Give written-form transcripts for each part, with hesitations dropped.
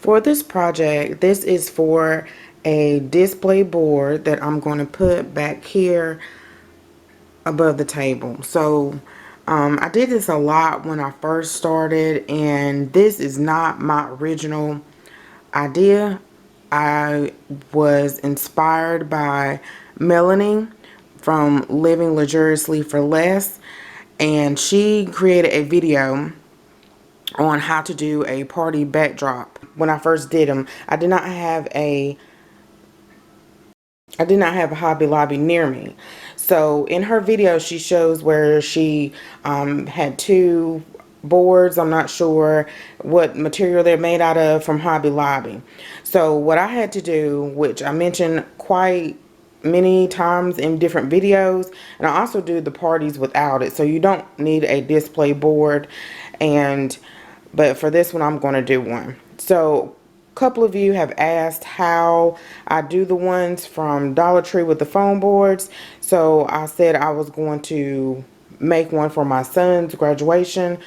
For this project, this is for a display board that I'm going to put back here above the table. So I did this a lot when I first started, and this is not my original idea. I was inspired by Melanie from Living Luxuriously for Less, and she created a video on how to do a party backdrop. When I first did them, I did not have a Hobby Lobby near me. So in her video, she shows where she had two boards. I'm not sure what material they're made out of from Hobby Lobby. So what I had to do, which I mentioned quite many times in different videos, and I also do the parties without it. So you don't need a display board, but for this one, I'm going to do one. So a couple of you have asked how I do the ones from Dollar Tree with the foam boards. So I said I was going to make one for my son's graduation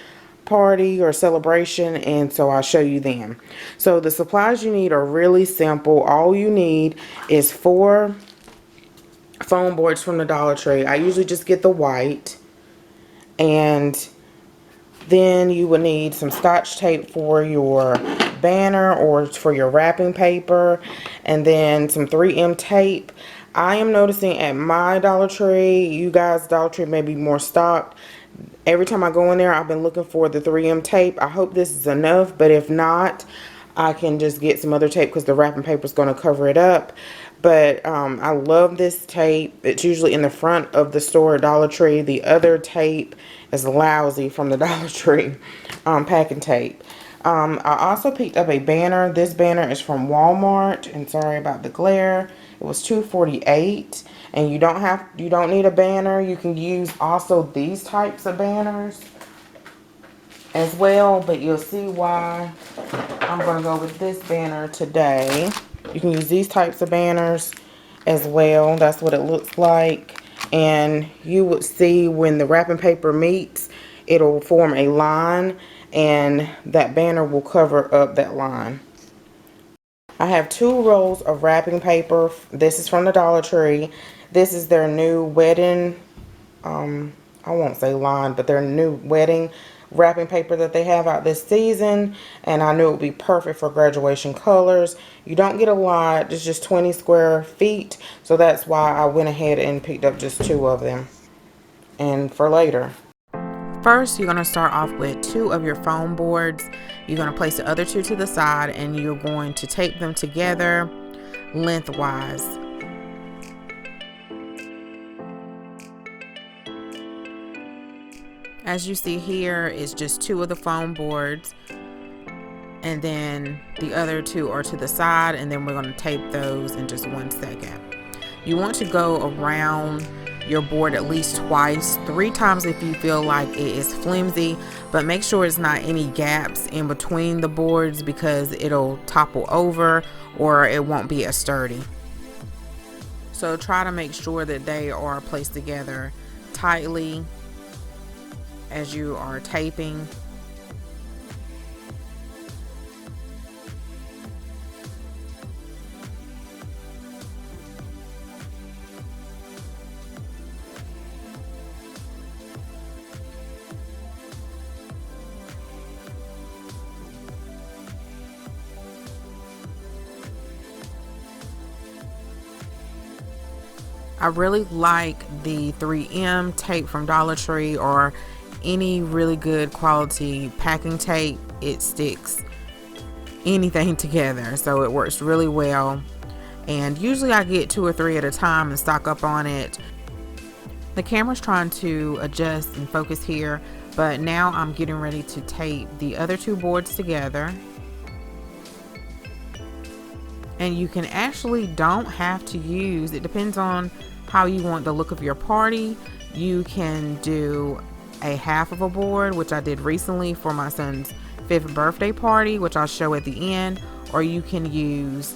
party or celebration, and so I'll show you them. So the supplies you need are really simple. All you need is 4 foam boards from the Dollar Tree. I usually just get the white, and then you will need some Scotch tape for your banner or for your wrapping paper, and then some 3M tape. I am noticing at my Dollar Tree, you guys' Dollar Tree may be more stocked. Every time I go in there, I've been looking for the 3M tape. I hope this is enough, but if not, I can just get some other tape because the wrapping paper is going to cover it up. But I love this tape. It's usually in the front of the store at Dollar Tree. The other tape is lousy from the Dollar Tree packing tape. I also picked up a banner. This banner is from Walmart, and sorry about the glare. It was $2.48, and you don't need a banner. You can use also these types of banners as well, but you'll see why I'm going to go with this banner today. You can use these types of banners as well. That's what it looks like. And you would see when the wrapping paper meets, it'll form a line, and that banner will cover up that line. I have 2 rolls of wrapping paper. This is from the Dollar Tree. This is their new wedding, I won't say line, but their new wedding wrapping paper that they have out this season, and I knew it would be perfect for graduation colors. You don't get a lot, it's just 20 square feet, so that's why I went ahead and picked up just 2 of them, and for later. First, you're going to start off with 2 of your foam boards. You're going to place the other 2 to the side, and you're going to tape them together lengthwise. As you see here, it's just 2 of the foam boards, and then the other 2 are to the side, and then we're going to tape those in just 1 second. You want to go around your board at least twice, 3 times if you feel like it is flimsy, but make sure it's not any gaps in between the boards because it'll topple over or it won't be as sturdy. So try to make sure that they are placed together tightly as you are taping. I really like the 3M tape from Dollar Tree or any really good quality packing tape. It sticks anything together, so it works really well. And usually I get 2 or 3 at a time and stock up on it. The camera's trying to adjust and focus here, but now I'm getting ready to tape the other 2 boards together. And you can actually don't have to use, it depends on how you want the look of your party. You can do a half of a board, which I did recently for my son's 5th birthday party, which I'll show at the end, or you can use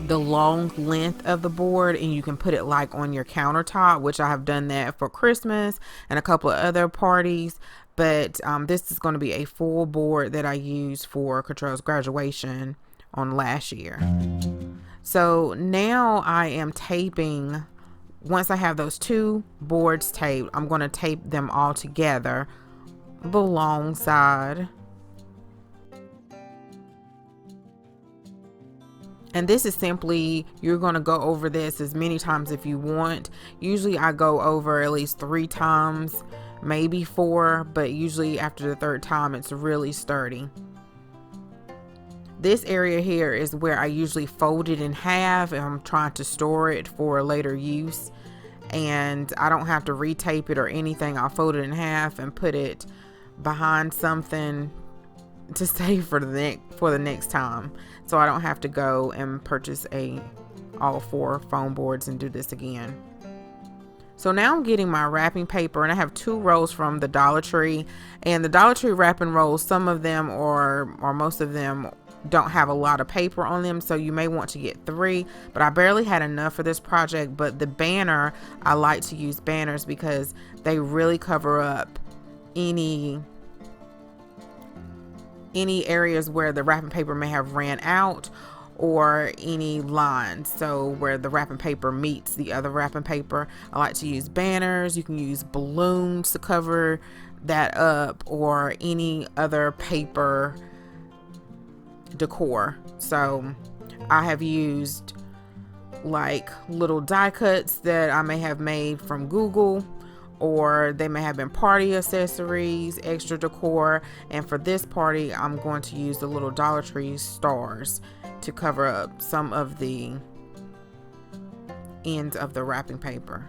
the long length of the board and you can put it like on your countertop, which I have done that for Christmas and a couple of other parties. but this is going to be a full board that I used for Control's graduation on last year. So now I am taping. Once I have those 2 boards taped, I'm going to tape them all together, the long side. And this is simply, you're going to go over this as many times if you want. Usually I go over at least 3 times, maybe 4, but usually after the 3rd time it's really sturdy. This area here is where I usually fold it in half and I'm trying to store it for later use. And I don't have to retape it or anything. I'll fold it in half and put it behind something to save for the next time. So I don't have to go and purchase all 4 foam boards and do this again. So now I'm getting my wrapping paper, and I have 2 rolls from the Dollar Tree. And the Dollar Tree wrapping rolls, some of them or most of them don't have a lot of paper on them, so you may want to get 3, but I barely had enough for this project. But the banner, I like to use banners because they really cover up any areas where the wrapping paper may have ran out, or any lines, so where the wrapping paper meets the other wrapping paper. I like to use banners. You can use balloons to cover that up, or any other paper decor. So I have used like little die cuts that I may have made from Google, or they may have been party accessories, extra decor. And for this party, I'm going to use the little Dollar Tree stars to cover up some of the ends of the wrapping paper.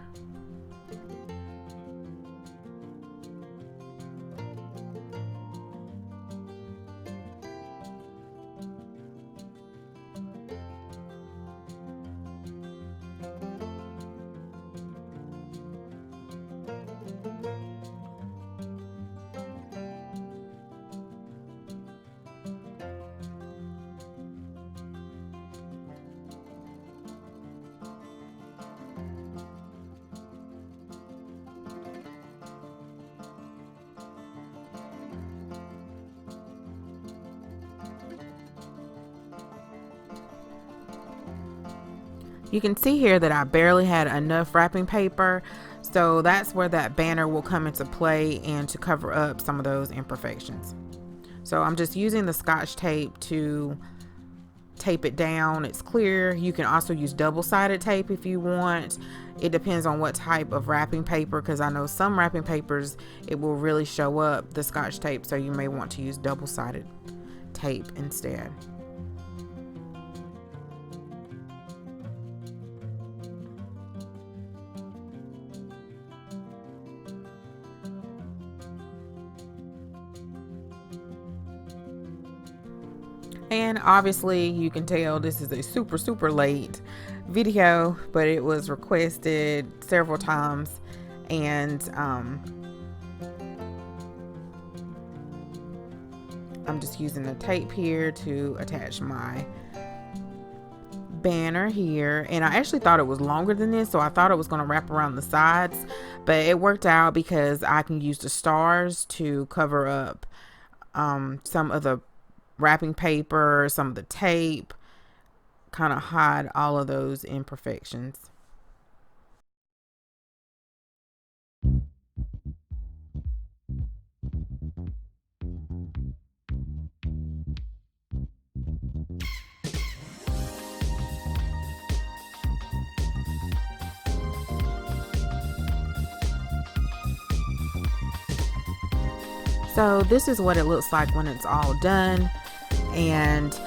You can see here that I barely had enough wrapping paper, so that's where that banner will come into play and to cover up some of those imperfections. So I'm just using the Scotch tape to tape it down. It's clear. You can also use double-sided tape if you want. It depends on what type of wrapping paper, because I know some wrapping papers it will really show up the Scotch tape, so you may want to use double-sided tape instead. And obviously you can tell this is a super late video, but it was requested several times, and I'm just using the tape here to attach my banner here. And I actually thought it was longer than this, so I thought it was going to wrap around the sides, but it worked out because I can use the stars to cover up some of the wrapping paper, some of the tape, kind of hide all of those imperfections. So this is what it looks like when it's all done, and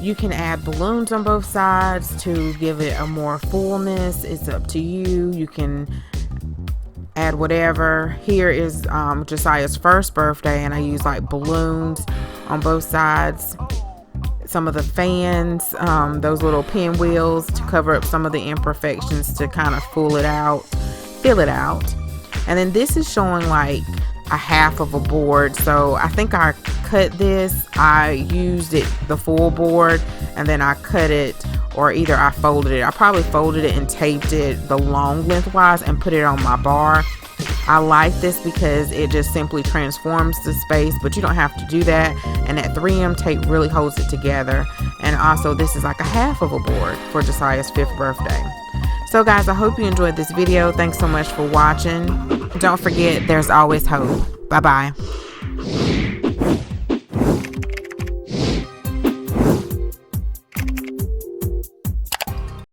you can add balloons on both sides to give it a more fullness. It's up to you. You can add whatever. Here is Josiah's first birthday, and I use like balloons on both sides. Some of the fans, those little pinwheels to cover up some of the imperfections to kind of fill it out. And then this is showing like a half of a board, so I think I cut this. I used it the full board, and then I cut it, or either I folded it. I probably folded it and taped it the long lengthwise and put it on my bar. I like this because it just simply transforms the space, but you don't have to do that. And that 3M tape really holds it together. And also this is like a half of a board for Josiah's 5th birthday. So guys, I hope you enjoyed this video. Thanks so much for watching. Don't forget, there's always hope. Bye-bye.